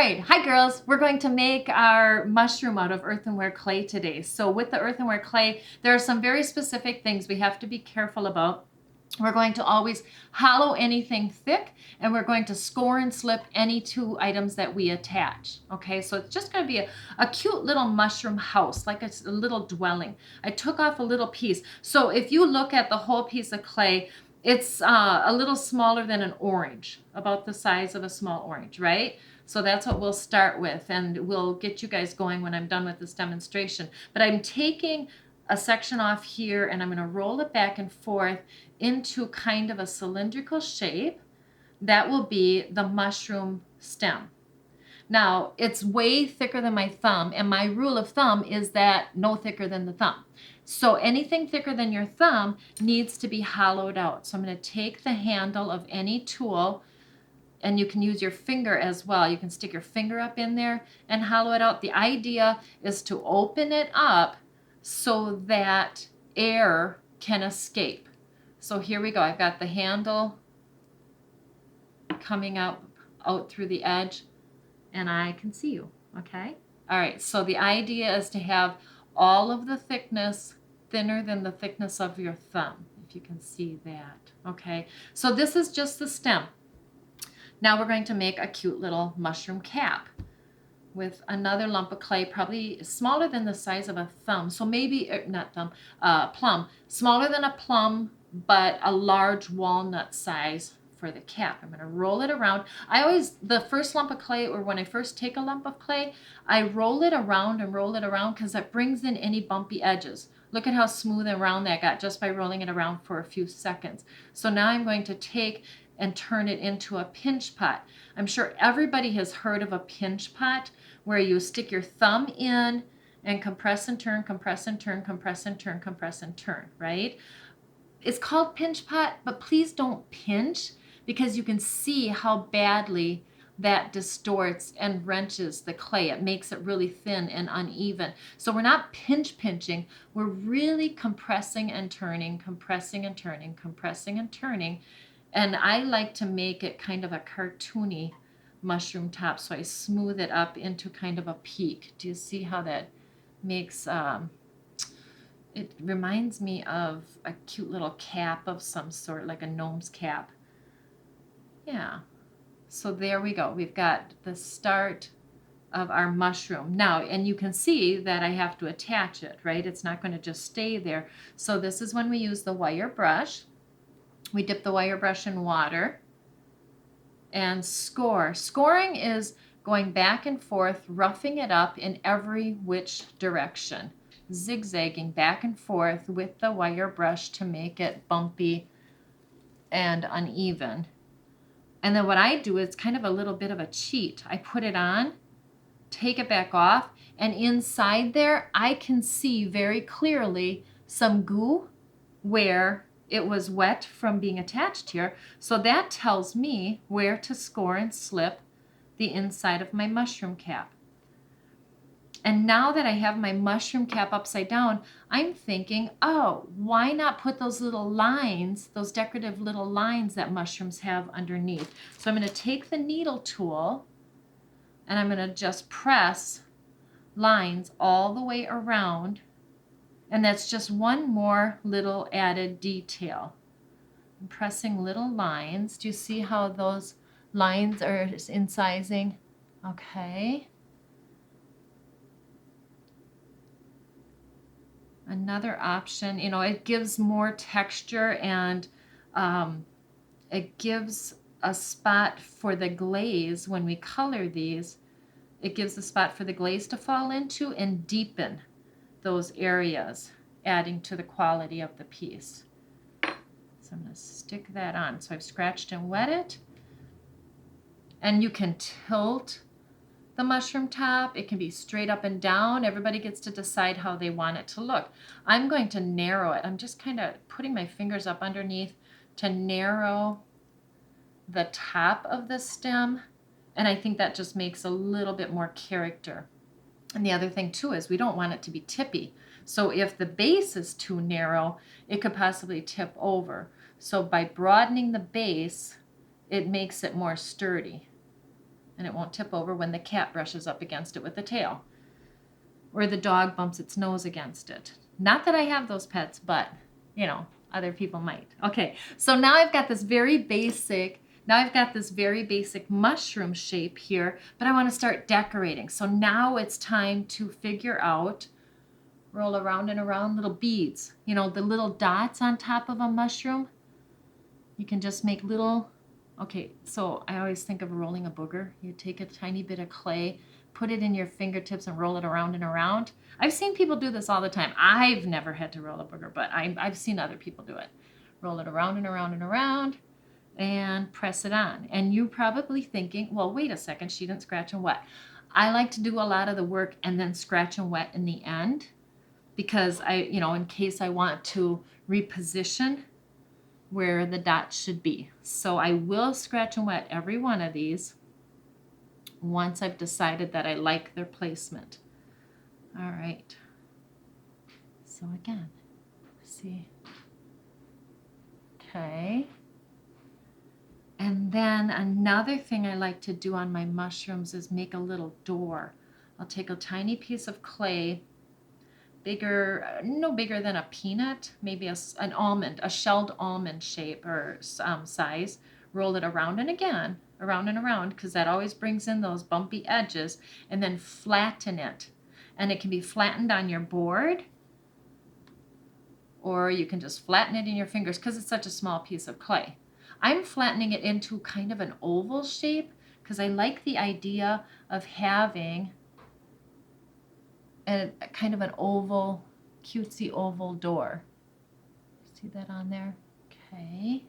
right, hi girls. We're going to make our mushroom out of earthenware clay today. So with the earthenware clay, there are some very specific things we have to be careful about. We're going to always hollow anything thick, and we're going to score and slip any two items that we attach. Okay, so it's just going to be a cute little mushroom house, like a little dwelling. I took off a little piece. So if you look at the whole piece of clay, it's a little smaller than an orange, about the size of a small orange, right? So that's what we'll start with, and we'll get you guys going when I'm done with this demonstration. But I'm taking a section off here, and I'm going to roll it back and forth into kind of a cylindrical shape. That will be the mushroom stem. Now, it's way thicker than my thumb, and my rule of thumb is that no thicker than the thumb. So anything thicker than your thumb needs to be hollowed out. So I'm going to take the handle of any tool, and you can use your finger as well. You can stick your finger up in there and hollow it out. The idea is to open it up so that air can escape. So here we go. I've got the handle coming out through the edge, and I can see you, okay? All right, so the idea is to have all of the thickness thinner than the thickness of your thumb, if you can see that, okay? So this is just the stem. Now we're going to make a cute little mushroom cap with another lump of clay, probably smaller than the size of a thumb. So maybe, not thumb, plum. Smaller than a plum, but a large walnut size for the cap. I'm going to roll it around. The first lump of clay, or when I first take a lump of clay, I roll it around and roll it around because that brings in any bumpy edges. Look at how smooth and round that got just by rolling it around for a few seconds. So now I'm going to take and turn it into a pinch pot. I'm sure everybody has heard of a pinch pot, where you stick your thumb in and compress and turn, compress and turn, compress and turn, compress and turn, right? It's called pinch pot, but please don't pinch, because you can see how badly that distorts and wrenches the clay. It makes it really thin and uneven. So we're not pinching, we're really compressing and turning, compressing and turning, compressing and turning. And I like to make it kind of a cartoony mushroom top, so I smooth it up into kind of a peak. Do you see how that makes, it reminds me of a cute little cap of some sort, like a gnome's cap. Yeah, so there we go. We've got the start of our mushroom. Now, and you can see that I have to attach it, right? It's not going to just stay there. So this is when we use the wire brush. We dip the wire brush in water and score. Scoring is going back and forth, roughing it up in every which direction, zigzagging back and forth with the wire brush to make it bumpy and uneven. And then what I do is kind of a little bit of a cheat. I put it on, take it back off, and inside there I can see very clearly some goo where it was wet from being attached here. So that tells me where to score and slip the inside of my mushroom cap. And now that I have my mushroom cap upside down, I'm thinking, oh, why not put those little lines, those decorative little lines that mushrooms have underneath? So I'm going to take the needle tool, and I'm going to just press lines all the way around. And that's just one more little added detail. I'm pressing little lines. Do you see how those lines are incising? Okay. Another option, it gives more texture, and it gives a spot for the glaze when we color these. It gives a spot for the glaze to fall into and deepen those areas, adding to the quality of the piece. So I'm going to stick that on. So I've scratched and wet it. And you can tilt the mushroom top. It can be straight up and down. Everybody gets to decide how they want it to look. I'm going to narrow it. I'm just kind of putting my fingers up underneath to narrow the top of the stem. And I think that just makes a little bit more character. And the other thing too is we don't want it to be tippy. So if the base is too narrow, it could possibly tip over. So by broadening the base, it makes it more sturdy. and it won't tip over when the cat brushes up against it with the tail, or the dog bumps its nose against it. Not that I have those pets, but you know, other people might. Okay, so now I've got this very basic mushroom shape here, but I want to start decorating. So now it's time to figure out, roll around and around little beads. You know, the little dots on top of a mushroom. You can just make little, okay, so I always think of rolling a booger. You take a tiny bit of clay, put it in your fingertips and roll it around and around. I've seen people do this all the time. I've never had to roll a booger, but I've seen other people do it. Roll it around and around and around and press it on. And you're probably thinking, well, wait a second, she didn't scratch and wet. I like to do a lot of the work and then scratch and wet in the end, because in case I want to reposition where the dots should be. So I will scratch and wet every one of these once I've decided that I like their placement. All right. So again, see. Okay. And then another thing I like to do on my mushrooms is make a little door. I'll take a tiny piece of clay, no bigger than a peanut, maybe an almond, a shelled almond shape or size, roll it around and again, around and around, because that always brings in those bumpy edges, and then flatten it. And it can be flattened on your board, or you can just flatten it in your fingers because it's such a small piece of clay. I'm flattening it into kind of an oval shape because I like the idea of having a kind of an oval, cutesy oval door. See that on there? Okay.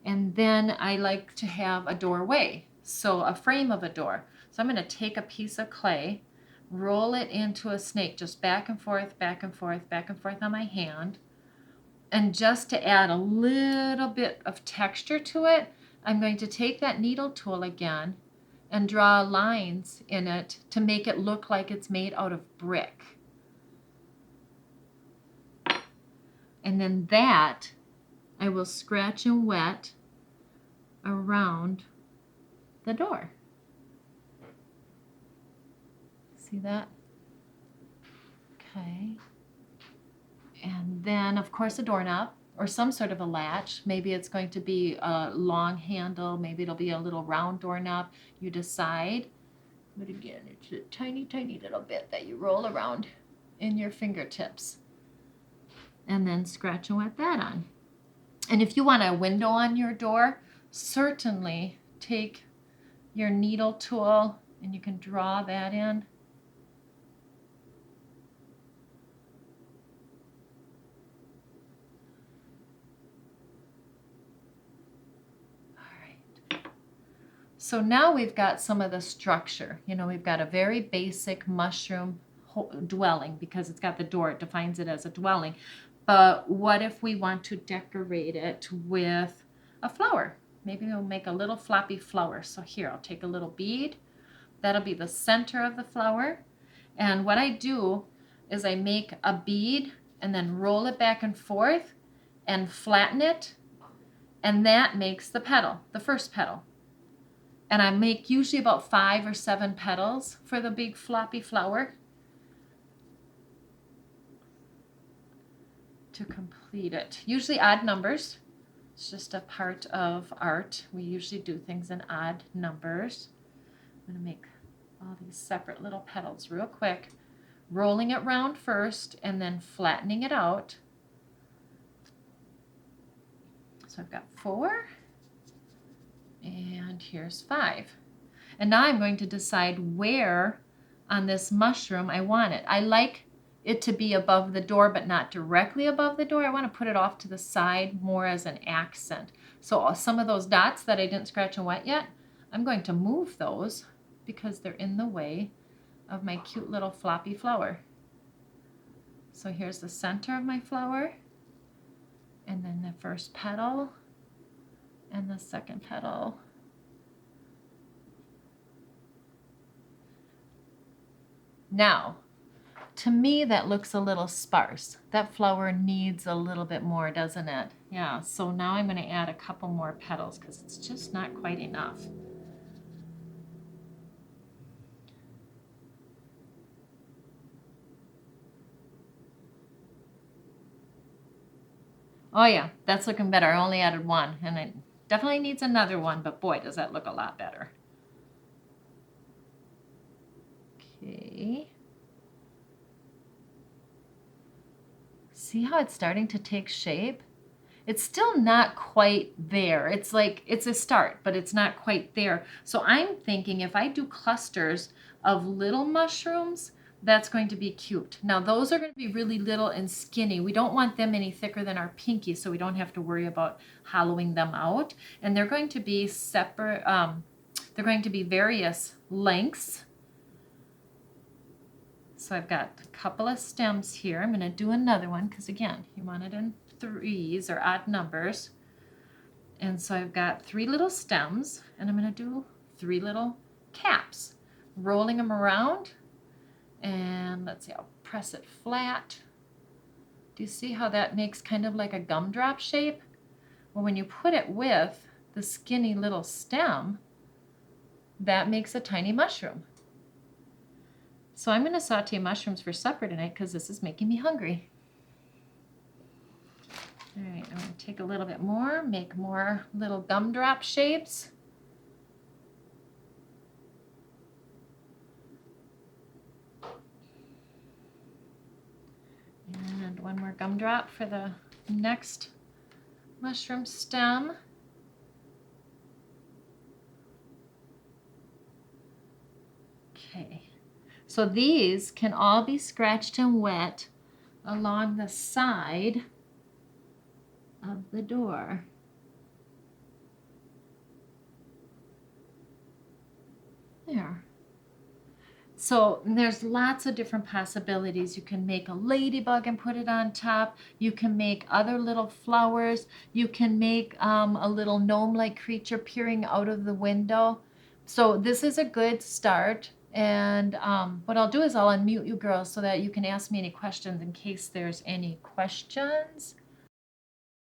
And then I like to have a doorway, so a frame of a door. So I'm going to take a piece of clay, roll it into a snake, just back and forth, back and forth, back and forth on my hand. And just to add a little bit of texture to it, I'm going to take that needle tool again and draw lines in it to make it look like it's made out of brick. And then that I will scratch and wet around the door. See that? Okay. And then, of course, a doorknob or some sort of a latch. Maybe it's going to be a long handle. Maybe it'll be a little round doorknob. You decide. But again, it's a tiny, tiny little bit that you roll around in your fingertips. And then scratch and wet that on. And if you want a window on your door, certainly take your needle tool and you can draw that in. So now we've got some of the structure. You know, we've got a very basic mushroom dwelling because it's got the door. It defines it as a dwelling. But what if we want to decorate it with a flower? Maybe we'll make a little floppy flower. So here, I'll take a little bead. That'll be the center of the flower. And what I do is I make a bead and then roll it back and forth and flatten it. And that makes the petal, the first petal. And I make usually about 5 or 7 petals for the big floppy flower to complete it. Usually odd numbers. It's just a part of art. We usually do things in odd numbers. I'm going to make all these separate little petals real quick, rolling it round first and then flattening it out. So I've got 4. And here's 5. And now I'm going to decide where on this mushroom I want it. I like it to be above the door, but not directly above the door. I want to put it off to the side more as an accent. So some of those dots that I didn't scratch and wet yet, I'm going to move those because they're in the way of my cute little floppy flower. So here's the center of my flower, and then the first petal, and the second petal. Now, to me, that looks a little sparse. That flower needs a little bit more, doesn't it? Yeah, so now I'm going to add a couple more petals because it's just not quite enough. Oh yeah, that's looking better. I only added one, and it definitely needs another one, but boy, does that look a lot better. Okay. See how it's starting to take shape? It's still not quite there. It's like, it's a start, but it's not quite there. So I'm thinking if I do clusters of little mushrooms, that's going to be cute. Now those are going to be really little and skinny. We don't want them any thicker than our pinky, so we don't have to worry about hollowing them out. And they're going to be separate, they're going to be various lengths. So I've got a couple of stems here. I'm going to do another one because again, you want it in threes or odd numbers. And so I've got 3 little stems, and I'm going to do 3 little caps, rolling them around. And let's see, I'll press it flat. Do you see how that makes kind of like a gumdrop shape? Well, when you put it with the skinny little stem, that makes a tiny mushroom. So I'm going to saute mushrooms for supper tonight because this is making me hungry. All right, I'm going to take a little bit more, make more little gumdrop shapes. And one more gumdrop for the next mushroom stem. Okay. So these can all be scratched and wet along the side of the door. There. So there's lots of different possibilities. You can make a ladybug and put it on top. You can make other little flowers. You can make a little gnome-like creature peering out of the window. So this is a good start. And what I'll do is I'll unmute you girls so that you can ask me any questions in case there's any questions.